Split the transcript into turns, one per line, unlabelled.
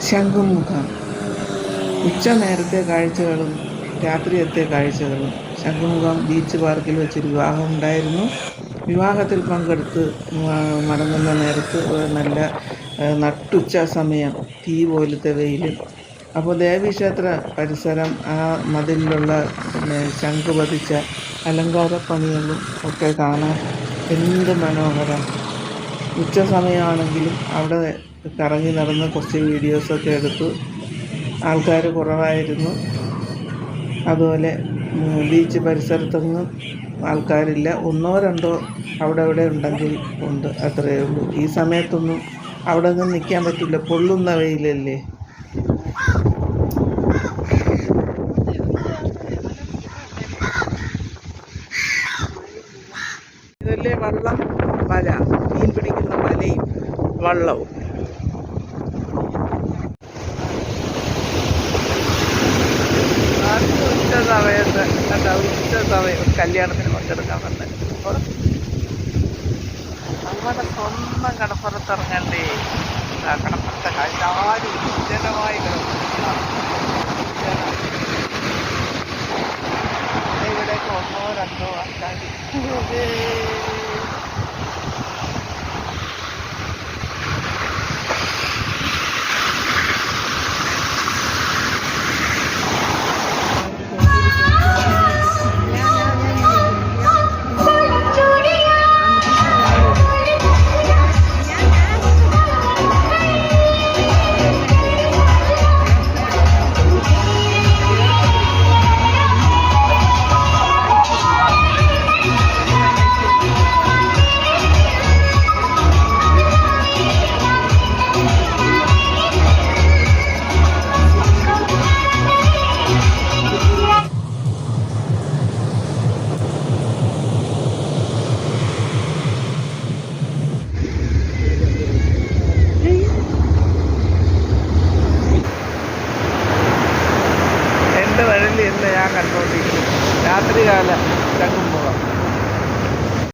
ശംഖുമുഖം. ഉച്ച നേരത്തെ കാഴ്ചകളും രാത്രിയത്തെ കാഴ്ചകളും. ശംഖുമുഖം ബീച്ച് പാർക്കിൽ വെച്ചൊരു വിവാഹം ഉണ്ടായിരുന്നു. വിവാഹത്തിൽ പങ്കെടുത്ത് മടങ്ങുന്ന നേരത്ത് നല്ല നട്ടുച്ച സമയം, തീ പോലത്തെ വെയിലും. അപ്പോൾ ദേവീക്ഷേത്ര പരിസരം, ആ മതിലിലുള്ള ശംഖ് പതിച്ച അലങ്കാരപ്പണികളും ഒക്കെ കാണാൻ എന്ത് മനോഹരം. ഉച്ച സമയമാണെങ്കിലും അവിടെ കറങ്ങി നടന്ന് കുറച്ച് വീഡിയോസൊക്കെ എടുത്തു. ആൾക്കാർ കുറവായിരുന്നു. അതുപോലെ ബീച്ച് പരിസരത്തൊന്നും ആൾക്കാരില്ല. ഒന്നോ രണ്ടോ അവിടെ ഇവിടെ ഉണ്ടെങ്കിൽ ഉണ്ട്, അത്രയേ ഉള്ളൂ. ഈ സമയത്തൊന്നും അവിടെ ഒന്നും നിൽക്കാൻ പറ്റില്ല, പൊള്ളുന്ന വെയിലല്ലേ. ഇതല്ലേ വള്ളം, വല, മീൻ പിടിക്കുന്ന വലയും വള്ളവും. ഉച്ച സമയത്ത് ഉച്ച സമയം കല്യാണത്തിന് പങ്കെടുക്കാൻ വന്നത്. അപ്പോൾ നമ്മുടെ സ്വന്തം കടപ്പുറത്തിറങ്ങണ്ടേ. കടപ്പുറത്തെ കാഴ്ച ആരും വിജനമായി ഇവിടെയൊക്കെ ഒന്നോ രണ്ടോ ആൾക്കാർ. വഴിയിൽ ഇന്ന് ഞാൻ കണ്ടുകൊണ്ടിരിക്കുന്നു രാത്രികാല ശംഖുമുഖം.